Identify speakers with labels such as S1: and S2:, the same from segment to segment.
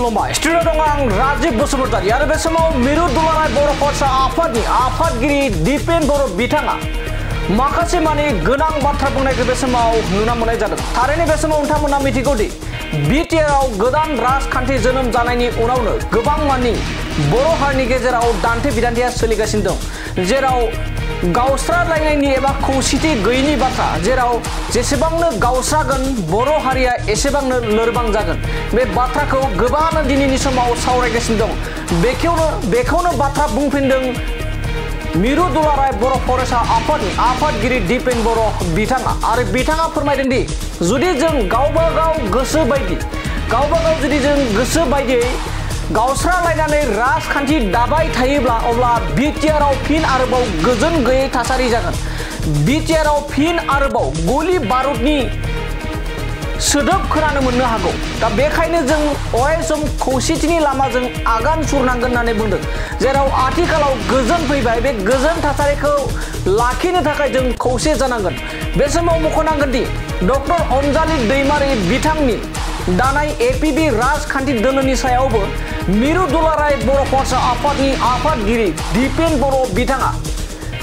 S1: खुलुमबाय स्टुडिअ दं आं राजीव बसुमतारी आरो बे समाव मिरु दुलाराय बर' फरायसा आफादनि आफादगिरि दिपेन बर' बिथाङा माखासे माने गोनां बाथ्रा बुंनायखौ बे समाव नुनो मोननाय जादों। थारैनो बे समाव नोंथांमोना मिथिगौदि बिटिआरआव गोदान राजखान्थि जोनोम जानायनि उनावनो गोबां मानि बर' हारिनि गेजेराव दान्थे बिदान्थेया सोलिगासिनो दं, जेराव गावस्रालायनायनि एबा खौसेथि गैयैनि बाथ्रा, जेराव जेसेबांनो गावस्रागोन बर' हारिया एसेबांनो लोरबां जागोन। बे बाथ्राखौ गोबां दिनैनि समाव सावरायगासिनो दं। बेखौनो बाथ्रा बुंफिनदों मिरु दुलाराय बर' फरायसा आफादनि आफादगिरि दिपेन बर' बिथाङा आरो बिथाङा फोरमायदों दि जुदि जों गावबा गाव गोसो बायदियै गावस्रालायनानै राजखान्थि दाबाय थायोब्ला अब्ला बिटिआरआव फिन आरोबाव गोजोन गैयै थासारि जागोन। बिटिआरआव फिन आरोबाव गुलि बारुदनि सोदोब खोनानो मोननो हागौ। दा बेखायनो जों अरायसम खौसेथिनि लामाजों आगान सुरनांगोन होननानै बुंदों, जेराव आथिखालाव गोजोन फैबाय। बे गोजोन थासारिखौ लाखिनो थाखाय जों खौसे जानांगोन। बे समाव मख'नांगोन दि डक्टर अनजालि दैमारि बिथांनि दानाय एपिबि राजखान्थि दोलोनि सायावबो मिरु दुलाराय बर' फरायसा आफादनि आफादगिरि दिपेन बर'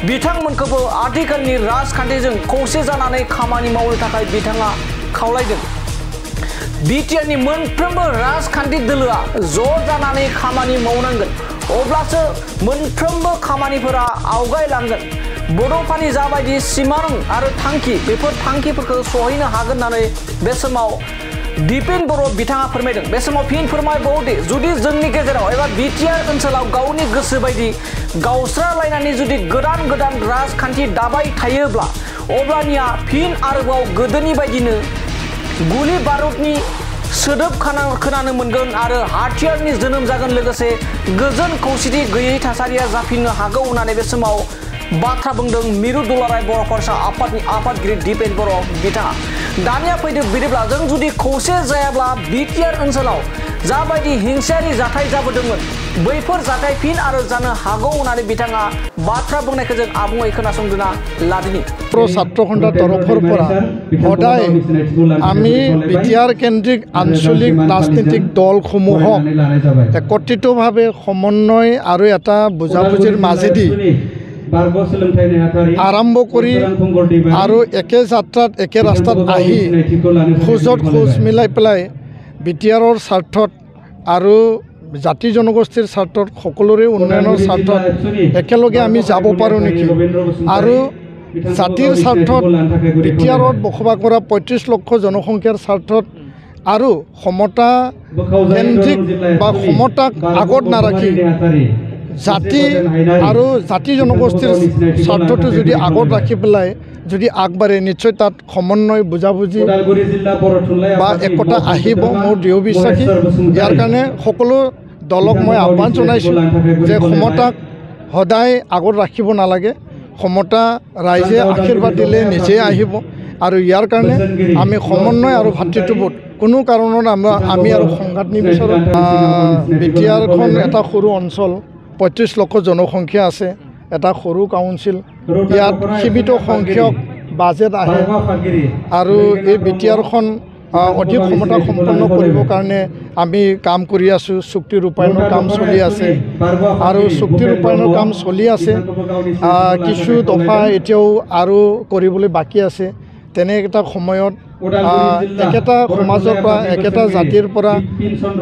S1: बिथांमोनखौबो आथिखालनि राजखान्थिजों खौसे जानानै खामानि मावनो थाखाय बिथाङा खावलायदों। बिटिआरनि मोनफ्रोमबो राजखान्थि दोलोआ ज' जानानै खामानि मावनांगोन, अब्लासो मोनफ्रोमबो खामानिफोरा आवगायलांगोन। बड'फानि जाबायदि सिमां आरो थांखि, बेफोर थांखिफोरखौ सहैनो हागोन होननानै बे समाव दिपेन बर' बिथाङा फोरमायदों। बे समाव फिन फोरमायबावदि जुदि जोंनि गेजेराव एबा बिटिआर ओनसोलाव गावनि गोसो बायदि गावस्रालायनानै जुदि गोदान राजखान्थि दाबाय थायोब्ला अब्लानिया फिन आरोबाव गोदोनि बायदिनो गुलि बारुदनि सोदोब खोनानो मोनगोन आरो हाथियारनि जोनोम जागोन, लोगोसे गोजोन खौसेथि गैयै थासारिया जाफिननो हागौ होननानै बे समाव बाथ्रा बुंदों मिरु दुलाराय बर' फरायसा आफादनि आफादगिरि दिपेन बर' बिथाङा। दानिया फैदो बिदिब्ला जों जुदि खौसे जायाब्ला बिटिआर ओनसोलाव जाबायदि हिंसायारि जाथाय जाबोदोंमोन बैफोर जाथाय फिन आरो जानो हागौ होननानै बिथाङा बाथ्रा बुंनायखौ जों आबुङै खोनासंदोना लादिनि।
S2: ছাত্ৰ সন্থাৰ তৰফৰ পৰা সদায় আমি বিটিআৰ কেন্দ্ৰিক আঞ্চলিক ৰাজনৈতিক দলসমূহক একত্ৰিতভাৱে সমন্বয় আৰু এটা বুজাবুজিৰ মাজেদি আৰম্ভ কৰি আৰু একে যাত্ৰাত একে ৰাস্তাত আহি খোজত খোজ মিলাই পেলাই বিটিআৰৰ স্বাৰ্থত আৰু জাতি জনগোষ্ঠীৰ স্বাৰ্থত সকলোৰে উন্নয়নৰ স্বাৰ্থত একেলগে আমি যাব পাৰোঁ নেকি, আৰু জাতিৰ স্বাৰ্থত বিটিআৰত বসবাস কৰা ৩৫ লক্ষ জনসংখ্যাৰ স্বাৰ্থত আৰু সমতা কেন্দ্ৰিক বা সমতাক আগত নাৰাখি জাতি আৰু জাতি জনগোষ্ঠীৰ স্বাৰ্থটো যদি আগত ৰাখি পেলাই যদি আগবাঢ়ে নিশ্চয় তাত সমন্বয় বুজাবুজি বা একতা আহিব, মোৰ দৃঢ় বিশ্বাসী। ইয়াৰ কাৰণে সকলো দলক মই আহ্বান জনাইছোঁ যে সমতাক সদায় আগত ৰাখিব নালাগে, সমতা ৰাইজে আশীৰ্বাদ দিলে নিজে আহিব, আৰু ইয়াৰ কাৰণে আমি সমন্বয় আৰু ভাতৃত্ববোধ কোনো কাৰণত আমি আৰু সংঘাত নিবিচাৰোঁ। বিটিআৰখন এটা সৰু অঞ্চল, ৩৫ লক্ষ জনসংখ্যা আছে, এটা সৰু কাউন্সিল, ইয়াত সীমিত সংখ্যক বাজেট আহে আৰু এই বিটিআৰখন অধিক ক্ষমতা সম্পন্ন কৰিবৰ কাৰণে আমি কাম কৰি আছোঁ। চুক্তি ৰূপায়ণৰ কাম চলি আছে আৰু চুক্তি ৰূপায়ণৰ কাম চলি আছে, কিছু দফা এতিয়াও আৰু কৰিবলৈ বাকী আছে। তেনে এটা সময়ত একেটা সমাজৰ পৰা একেটা জাতিৰ পৰা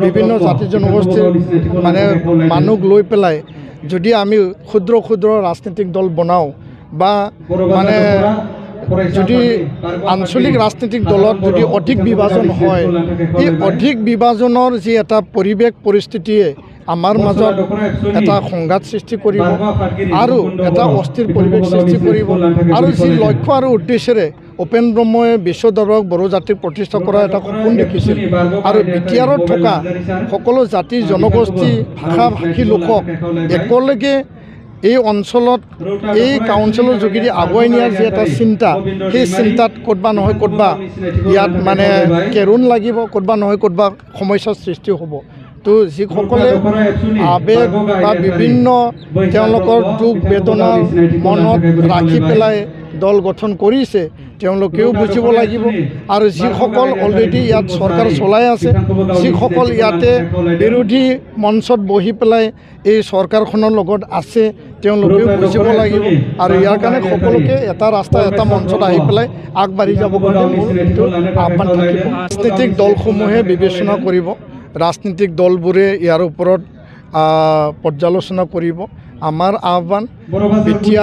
S2: বিভিন্ন জাতি জনগোষ্ঠীৰ মানে মানুহ লৈ পেলাই যদি আমি ক্ষুদ্ৰ ৰাজনৈতিক দল বনাওঁ বা মানে যদি আঞ্চলিক ৰাজনৈতিক দলত যদি অধিক বিভাজন হয়, এই অধিক বিভাজনৰ যি এটা পৰিৱেশ পৰিস্থিতিয়ে আমাৰ মাজত এটা সংঘাত সৃষ্টি কৰিব আৰু এটা অস্থিৰ পৰিৱেশ সৃষ্টি কৰিব। আৰু যি লক্ষ্য আৰু উদ্দেশ্যেৰে উপেন ব্ৰহ্মই বিশ্ব দৰবাৰত বড়ো জাতিক প্ৰতিষ্ঠা কৰা এটা সপোন দেখিছিল আৰু বিটিআৰত থকা সকলো জাতি জনগোষ্ঠী ভাষা ভাষী লোকক একেলগে এই অঞ্চলত এই কাউন্সিলৰ যোগেদি আগুৱাই নিয়াৰ যি এটা চিন্তা, সেই চিন্তাত ক'তবা নহয় ক'তবা ইয়াত মানে কেৰুণ লাগিব, ক'তবা নহয় ক'তবা সমস্যাৰ সৃষ্টি হ'ব। কিন্তু যিসকলে আৱেগ বা বিভিন্ন তেওঁলোকৰ দুখ বেদনা মনত ৰাখি পেলাই দল গঠন কৰিছে তেওঁলোকেও বুজিব লাগিব আৰু যিসকল অলৰেডি ইয়াত চৰকাৰ চলাই আছে যিসকল ইয়াতে বিৰোধী মঞ্চত বহি পেলাই এই চৰকাৰখনৰ লগত আছে তেওঁলোকেও বুজিব লাগিব আৰু ইয়াৰ কাৰণে সকলোকে এটা ৰাস্তা এটা মঞ্চত আহি পেলাই আগবাঢ়ি যাব কাৰণে মোৰ এইটো আহ্বান থাকিব ৰাজনৈতিক দলসমূহে বিবেচনা কৰিব ৰাজনৈতিক দলবোৰে ইয়াৰ ওপৰত পৰ্যালোচনা কৰিব আমাৰ আহ্বান এতিয়া